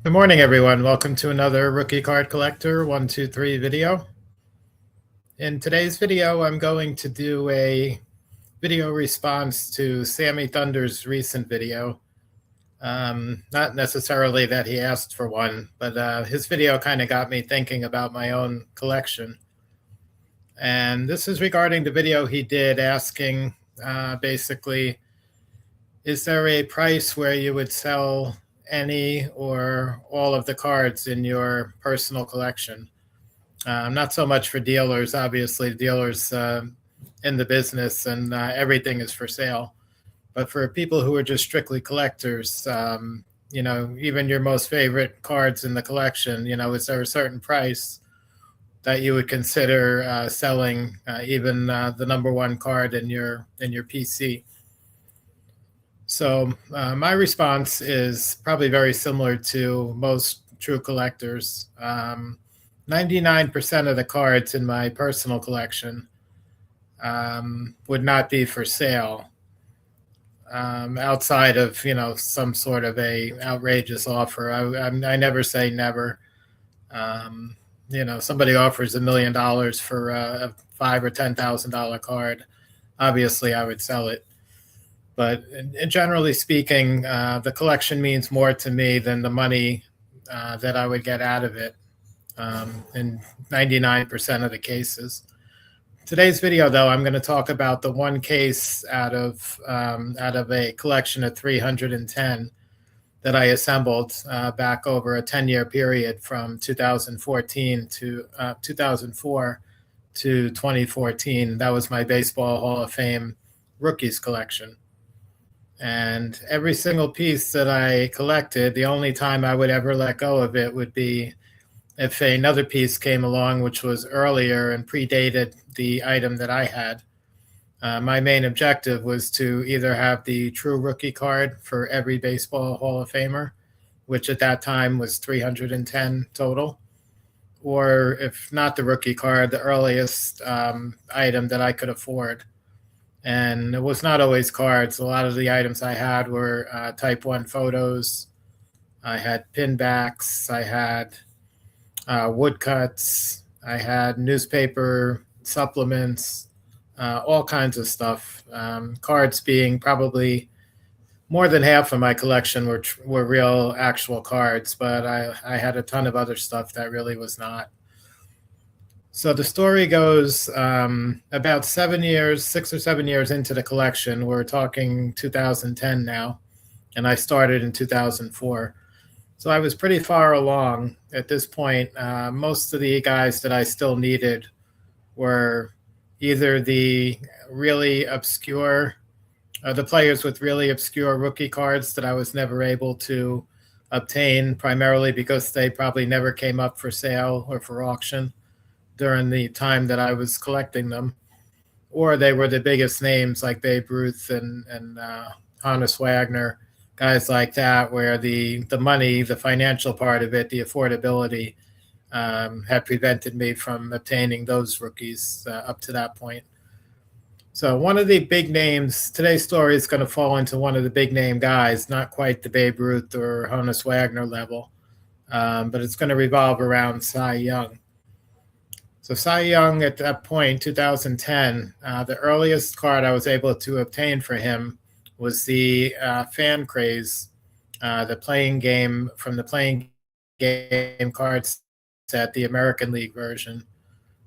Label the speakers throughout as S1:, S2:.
S1: Good morning, everyone. Welcome to another Rookie Card Collector 123 video. In today's video, I'm going to do a video response to SammyThunder's recent video. Not necessarily that he asked for one, but his video kind of got me thinking about my own collection. And this is regarding the video he did asking, basically, is there a price where you would sell any or all of the cards in your personal collection? Not so much for dealers. Obviously, dealers in the business and everything is for sale. But for people who are just strictly collectors, even your most favorite cards in the collection, is there a certain price that you would consider selling even the number one card in your PC? So my response is probably very similar to most true collectors. 99% of the cards in my personal collection would not be for sale, outside of some sort of a outrageous offer. I never say never. Somebody offers $1 million for a $5,000 or $10,000 card, obviously I would sell it. But generally speaking, the collection means more to me than the money that I would get out of it in 99% of the cases. Today's video, though, I'm going to talk about the one case out of a collection of 310 that I assembled back over a 10-year period from 2014 to 2004 to 2014. That was my Baseball Hall of Fame rookies collection. And every single piece that I collected, the only time I would ever let go of it would be if another piece came along which was earlier and predated the item that I had. My main objective was to either have the true rookie card for every Baseball Hall of Famer, which at that time was 310 total, or if not the rookie card, the earliest item that I could afford. And it was not always cards. A lot of the items I had were Type 1 photos. I had pinbacks. I had woodcuts. I had newspaper supplements, all kinds of stuff. Cards being probably more than half of my collection were real actual cards, but I had a ton of other stuff that really was not. So the story goes about 6 or 7 years into the collection. We're talking 2010 now, and I started in 2004. So I was pretty far along at this point. Most of the guys that I still needed were either the really obscure, the players with really obscure rookie cards that I was never able to obtain, primarily because they probably never came up for sale or for auction during the time that I was collecting them, or they were the biggest names like Babe Ruth and Honus Wagner, guys like that, where the money, the financial part of it, the affordability had prevented me from obtaining those rookies up to that point. So one of the big names, today's story is going to fall into one of the big name guys, not quite the Babe Ruth or Honus Wagner level, but it's going to revolve around Cy Young. So Cy Young at that point, 2010, the earliest card I was able to obtain for him was the Fan Craze, the playing game from the playing game card set, the American League version.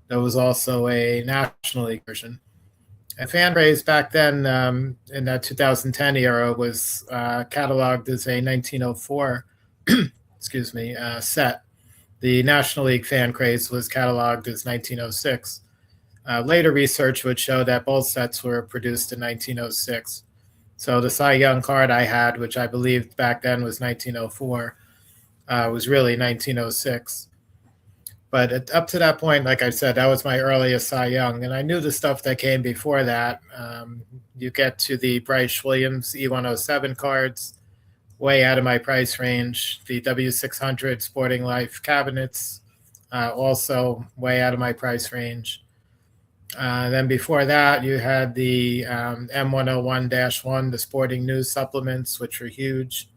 S1: There was also a National League version. And Fan Craze back then, in that 2010 era, was cataloged as a 1904 set. The National League Fan Craze was cataloged as 1906. Later research would show that both sets were produced in 1906. So the Cy Young card I had, which I believed back then was 1904, was really 1906. But up to that point, like I said, that was my earliest Cy Young. And I knew the stuff that came before that. You get to the Bryce Williams E107 cards, way out of my price range. The W600 Sporting Life cabinets, also way out of my price range. Then before that, you had the M101-1, the Sporting News supplements, which were huge.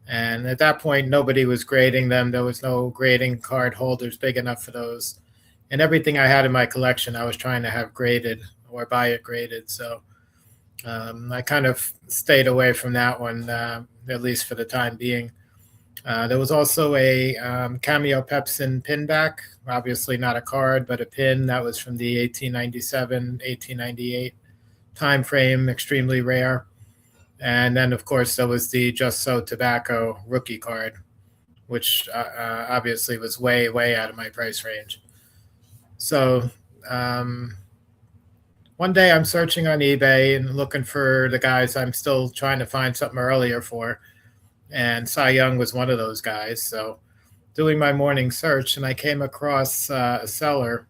S1: And at that point, nobody was grading them. There was no grading card holders big enough for those. And everything I had in my collection, I was trying to have graded or buy it graded. So I kind of stayed away from that one, at least for the time being. There was also a Cameo Pepsin pin back, obviously not a card, but a pin that was from the 1897, 1898 time frame, extremely rare. And then, of course, there was the Just So Tobacco rookie card, which obviously was way, way out of my price range. So one day I'm searching on eBay and looking for the guys I'm still trying to find something earlier for. And Cy Young was one of those guys. So doing my morning search, and I came across a seller,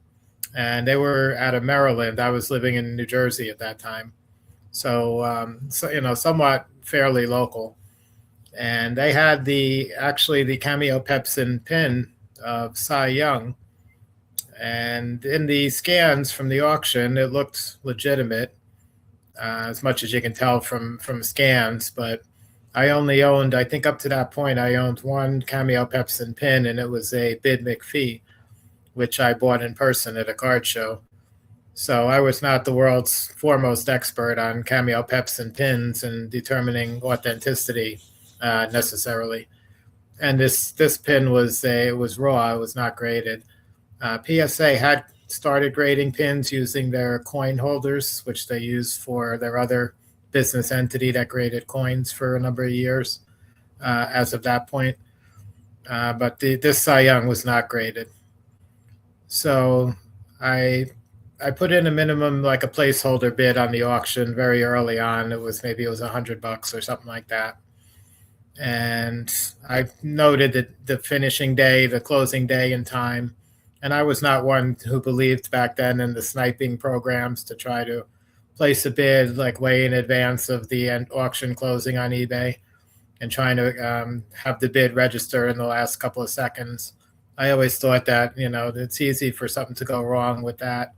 S1: and they were out of Maryland. I was living in New Jersey at that time. So, somewhat fairly local. And they had the Cameo Pepsin pin of Cy Young. And in the scans from the auction, it looked legitimate, as much as you can tell from scans. But I only owned, I think up to that point, I owned one Cameo Pepsin pin, and it was a Bid McPhee, which I bought in person at a card show. So I was not the world's foremost expert on Cameo Pepsin pins and determining authenticity necessarily. And this pin was raw; it was not graded. PSA had started grading pins using their coin holders, which they use for their other business entity that graded coins for a number of years as of that point. But this Cy Young was not graded. So I put in a minimum, like a placeholder bid on the auction very early on. It was $100 or something like that. And I noted that the finishing day, the closing day and time. And I was not one who believed back then in the sniping programs to try to place a bid like way in advance of the auction closing on eBay and trying to have the bid register in the last couple of seconds. I always thought that, it's easy for something to go wrong with that.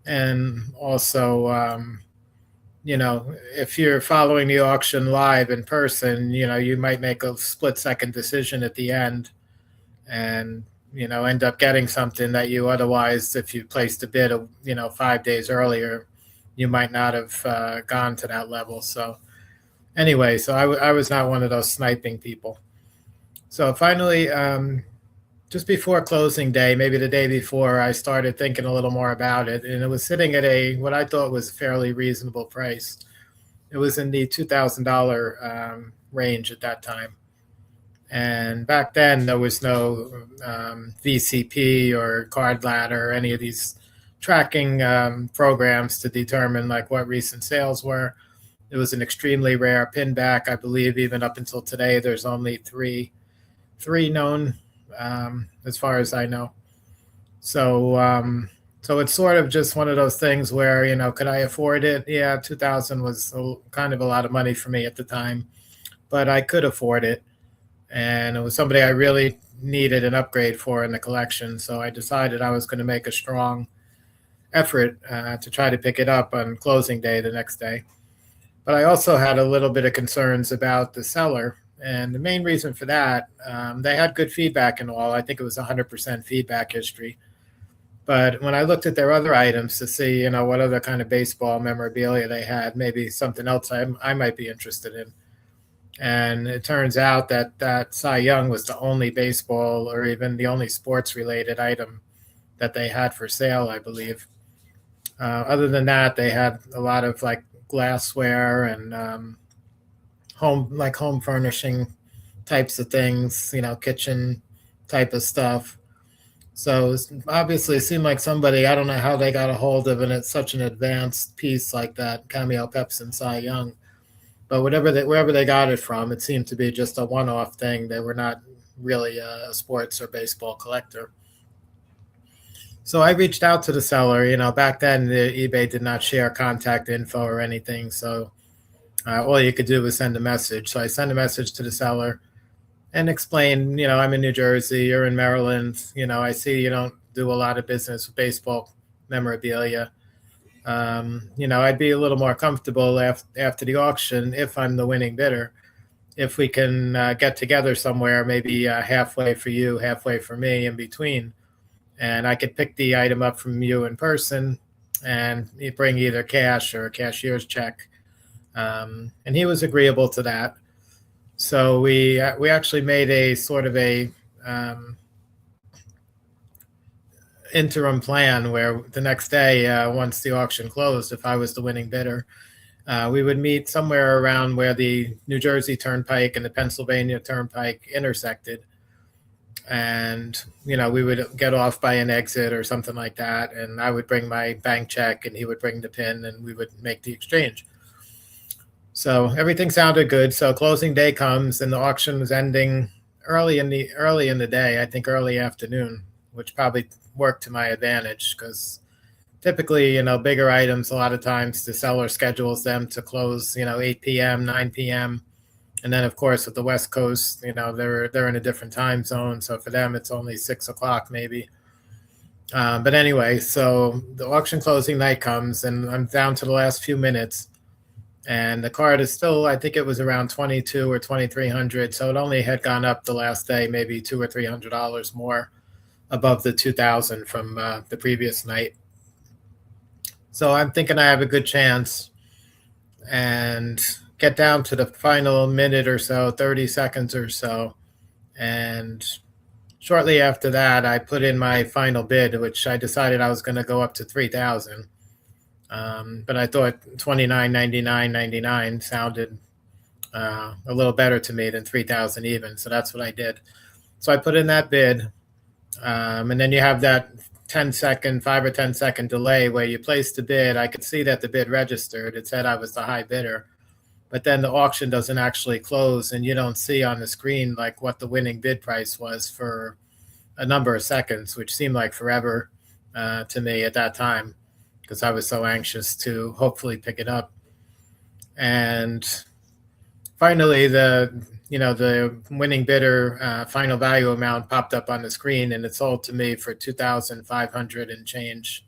S1: And also, if you're following the auction live in person, you might make a split-second decision at the end and, end up getting something that you otherwise, if you placed a bid, 5 days earlier, you might not have gone to that level. So anyway, so I was not one of those sniping people. So finally, just before closing day, maybe the day before, I started thinking a little more about it, and it was sitting at what I thought was a fairly reasonable price. It was in the $2,000 range at that time. And back then, there was no VCP or Card Ladder or any of these tracking programs to determine like what recent sales were. It was an extremely rare pin back. I believe even up until today, there's only three known, as far as I know. So it's sort of just one of those things where, could I afford it? Yeah, 2000 was kind of a lot of money for me at the time, but I could afford it. And it was somebody I really needed an upgrade for in the collection. So I decided I was going to make a strong effort to try to pick it up on closing day the next day. But I also had a little bit of concerns about the seller. And the main reason for that, they had good feedback and all. I think it was 100% feedback history. But when I looked at their other items to see, what other kind of baseball memorabilia they had, maybe something else I might be interested in. And it turns out that Cy Young was the only baseball or even the only sports-related item that they had for sale, I believe. Other than that, they had a lot of like glassware and home furnishing types of things, kitchen type of stuff. So obviously it seemed like somebody, I don't know how they got a hold of it. It's such an advanced piece like that, Cameo Pepsin Cy Young. But wherever they got it from, it seemed to be just a one-off thing. They were not really a sports or baseball collector. So I reached out to the seller. Back then the eBay did not share contact info or anything. So all you could do was send a message. So I sent a message to the seller and explained, I'm in New Jersey, you're in Maryland. I see you don't do a lot of business with baseball memorabilia. I'd be a little more comfortable after the auction if I'm the winning bidder. if we can get together somewhere, maybe halfway for you, halfway for me, in between, and I could pick the item up from you in person, and you bring either cash or a cashier's check. And he was agreeable to that. So we actually made a sort of a interim plan where the next day, once the auction closed, if I was the winning bidder, we would meet somewhere around where the New Jersey Turnpike and the Pennsylvania Turnpike intersected. And, we would get off by an exit or something like that. And I would bring my bank check and he would bring the PIN and we would make the exchange. So everything sounded good. So closing day comes and the auction was ending early in the day, I think early afternoon, which probably worked to my advantage because typically, bigger items, a lot of times the seller schedules them to close, 8 p.m., 9 p.m. And then, of course, with the West Coast, they're in a different time zone. So for them, it's only 6 o'clock maybe. But anyway, so the auction closing night comes and I'm down to the last few minutes. And the card is still, I think it was around 22 or 2,300. So it only had gone up the last day, maybe $200 or $300 more above the 2,000 from the previous night. So I'm thinking I have a good chance and get down to the final minute or so, 30 seconds or so. And shortly after that, I put in my final bid, which I decided I was going to go up to 3,000. But I thought $29.99.99 sounded a little better to me than 3,000 even. So that's what I did. So I put in that bid. And then you have that 5 or 10 second delay where you place the bid. I could see that the bid registered. It said I was the high bidder. But then the auction doesn't actually close and you don't see on the screen like what the winning bid price was for a number of seconds, which seemed like forever to me at that time because I was so anxious to hopefully pick it up. And finally, the winning bidder final value amount popped up on the screen and it sold to me for 2,500 and change,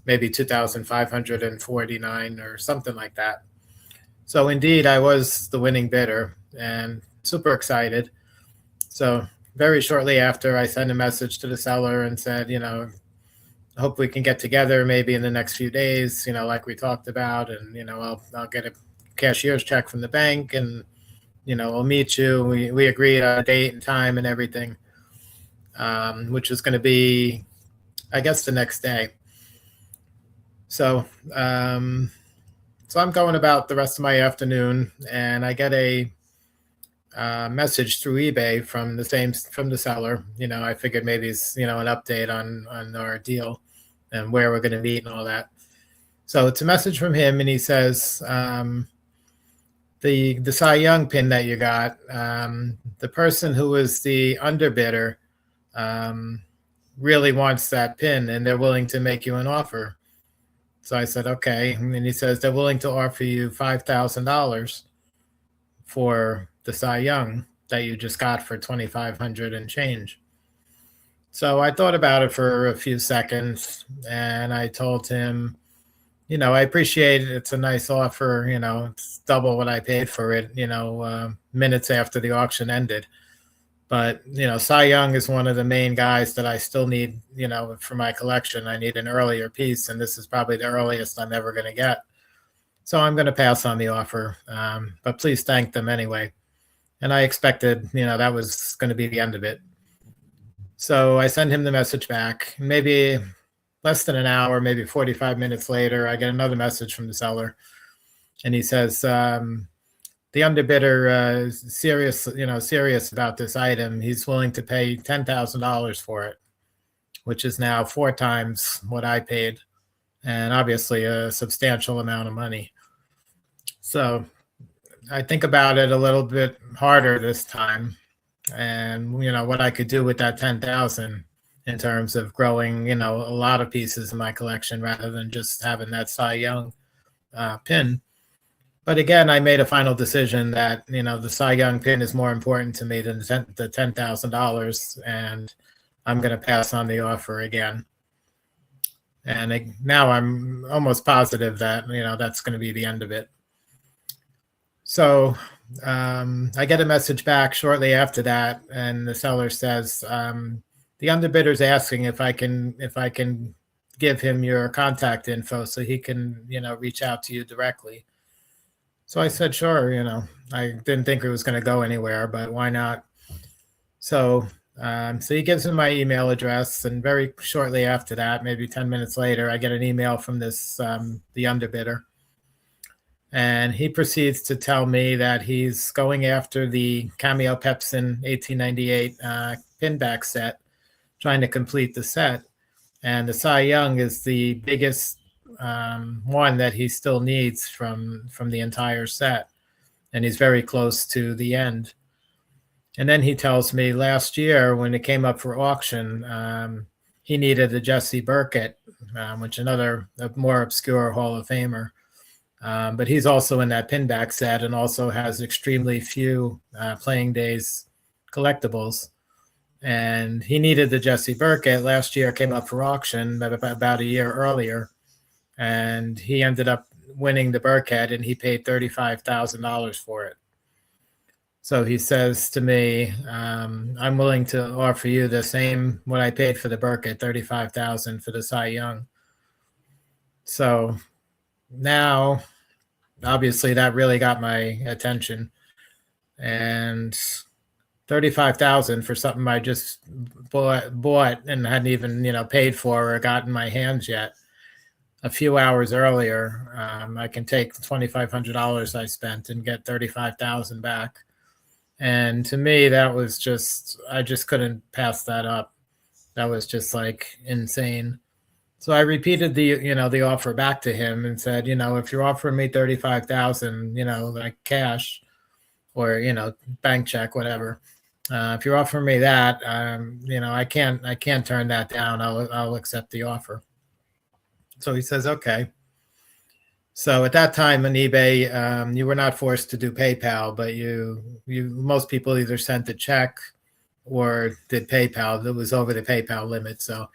S1: maybe 2,549 or something like that. So indeed, I was the winning bidder and super excited. So very shortly after, I sent a message to the seller and said, I hope we can get together maybe in the next few days, like we talked about. And, I'll get a cashier's check from the bank and, we'll meet you. We agreed on a date and time and everything, which was going to be, I guess, the next day. So, so I'm going about the rest of my afternoon, and I get a message through eBay from the seller. I figured maybe it's an update on our deal and where we're going to meet and all that. So it's a message from him, and he says the Cy Young pin that you got, the person who was the underbidder really wants that pin, and they're willing to make you an offer. So I said, okay. And he says they're willing to offer you $5,000 for the Cy Young that you just got for 2,500 and change. So I thought about it for a few seconds and I told him, I appreciate it. It's a nice offer. It's double what I paid for it, minutes after the auction ended. But, Cy Young is one of the main guys that I still need, for my collection. I need an earlier piece, and this is probably the earliest I'm ever going to get. So I'm going to pass on the offer, but please thank them anyway. And I expected, that was going to be the end of it. So I send him the message back. Maybe less than an hour, maybe 45 minutes later, I get another message from the seller. And he says, the underbidder is serious about this item. He's willing to pay $10,000 for it, which is now 4 times what I paid, and obviously a substantial amount of money. So I think about it a little bit harder this time, and what I could do with that 10,000 in terms of growing, a lot of pieces in my collection rather than just having that Cy Young pin. But again, I made a final decision that, the Cy Young pin is more important to me than the $10,000, and I'm going to pass on the offer again. And now I'm almost positive that, that's going to be the end of it. So I get a message back shortly after that, and the seller says, the underbidder's asking if I can give him your contact info so he can, reach out to you directly. So I said, sure, I didn't think it was going to go anywhere, but why not? So, so he gives him my email address, and very shortly after that, maybe 10 minutes later, I get an email from this, the underbidder. And he proceeds to tell me that he's going after the Cameo Pepsin 1898 pinback set, trying to complete the set. And the Cy Young is the biggest one that he still needs from the entire set. And he's very close to the end. And then he tells me last year when it came up for auction, he needed a Jesse Burkett, which another more obscure Hall of Famer. But he's also in that pinback set and also has extremely few playing days collectibles. And he needed the Jesse Burkett. Last year came up for auction about a year earlier. And he ended up winning the Burkett, and he paid $35,000 for it. So he says to me, I'm willing to offer you the same what I paid for the Burkett, $35,000 for the Cy Young. So now, obviously, that really got my attention. And $35,000 for something I just bought and hadn't even paid for or got in my hands yet. A few hours earlier, I can take $2,500 I spent and get $35,000 back. And to me, that was I just couldn't pass that up. That was just like insane. So I repeated the offer back to him and said, if you're offering me $35,000, like cash or, bank check, whatever. If you're offering me that, I can't turn that down. I'll accept the offer. So he says, okay. So at that time on eBay, you were not forced to do PayPal, but most people either sent a check or did PayPal. That was over the PayPal limit. So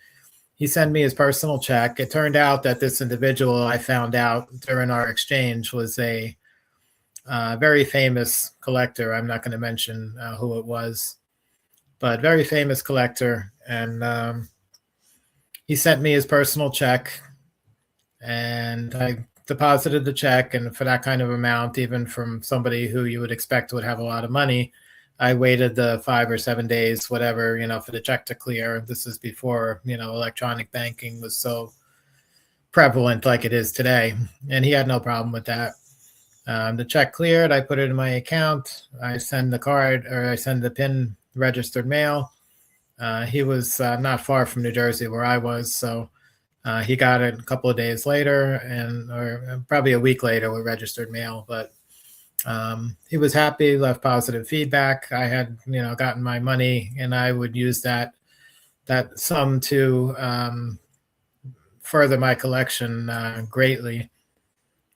S1: he sent me his personal check. It turned out that this individual, I found out during our exchange, was a very famous collector. I'm not going to mention who it was, but very famous collector. And he sent me his personal check, and I deposited the check. And for that kind of amount, even from somebody who you would expect would have a lot of money, I waited the 5 or 7 days, whatever, for the check to clear. This is before, electronic banking was so prevalent like it is today. And he had no problem with that. The check cleared. I put it in my account. I send the card, or I send the PIN registered mail. He was not far from New Jersey where I was. So he got it a couple of days later, or probably a week later with registered mail. But he was happy, left positive feedback. I had, gotten my money, and I would use that sum to further my collection greatly,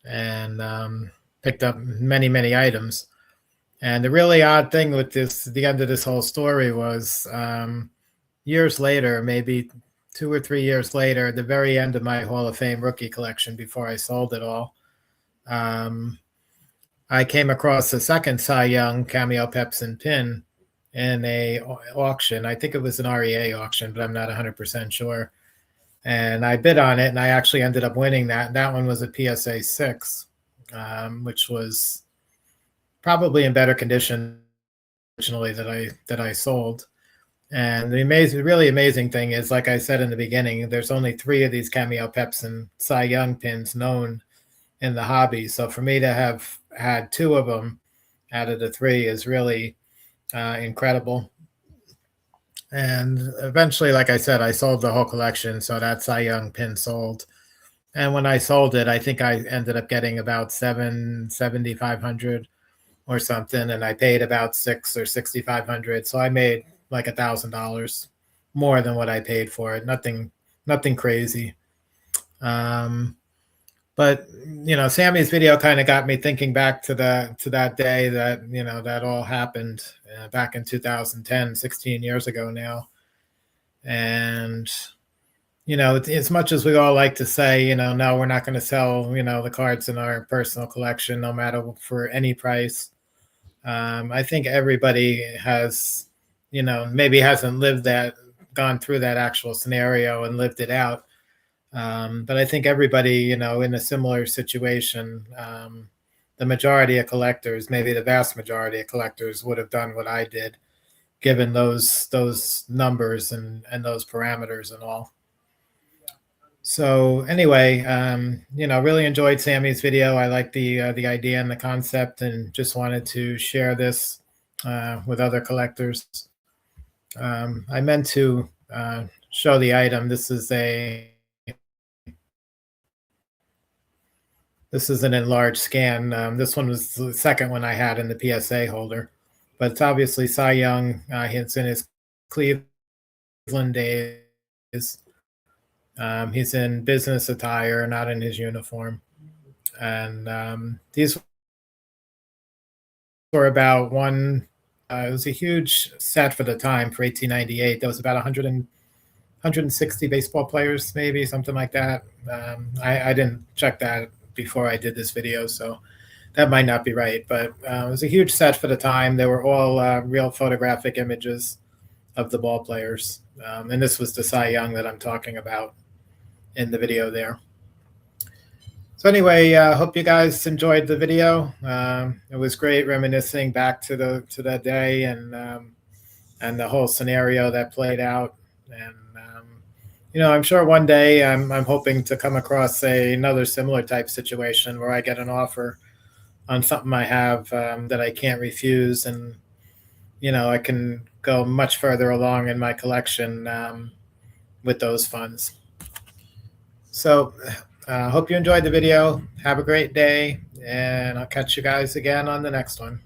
S1: and picked up many, many items. And the really odd thing with the end of this whole story was years later, maybe 2 or 3 years later, at the very end of my Hall of Fame rookie collection, before I sold it all, I came across a second Cy Young Cameo Pepsin pin in a auction. I think it was an REA auction, but I'm not 100% sure. And I bid on it, and I actually ended up winning that. That one was a PSA 6, which was probably in better condition originally that I sold. And the really amazing thing is, like I said in the beginning, there's only 3 of these Cameo Pepsin Cy Young pins known in the hobby. So for me to have had 2 of them out of the 3 is really incredible. And eventually, like I said, I sold the whole collection. So that Cy Young pin sold. And when I sold it, I think I ended up getting about $7,500 or something. And I paid about $6,000 or $6,500. So I made like $1,000 more than what I paid for it. Nothing crazy. But Sammy's video kind of got me thinking back to that day that that all happened back in 2010, 16 years ago now. And as much as we all like to say, no, we're not going to sell the cards in our personal collection, no matter for any price. I think everybody has, maybe hasn't gone through that actual scenario and lived it out. But I think everybody, in a similar situation, the majority of collectors, maybe the vast majority of collectors, would have done what I did, given those numbers and those parameters and all. So anyway, really enjoyed Sammy's video. I like the idea and the concept, and just wanted to share this with other collectors. I meant to show the item. This is an enlarged scan. This one was the second one I had in the PSA holder, but it's obviously Cy Young. He's in his Cleveland days. He's in business attire, not in his uniform. And these were about one. It was a huge set for the time for 1898. There was about 160 baseball players, maybe something like that. I didn't check that before I did this video, so that might not be right. But it was a huge set for the time. They were all real photographic images of the ball players. And this was the Cy Young that I'm talking about in the video there. So anyway, hope you guys enjoyed the video. It was great reminiscing back to that day and the whole scenario that played out. And I'm sure one day I'm hoping to come across another similar type situation where I get an offer on something I have that I can't refuse, and I can go much further along in my collection with those funds. So hope you enjoyed the video. Have a great day, and I'll catch you guys again on the next one.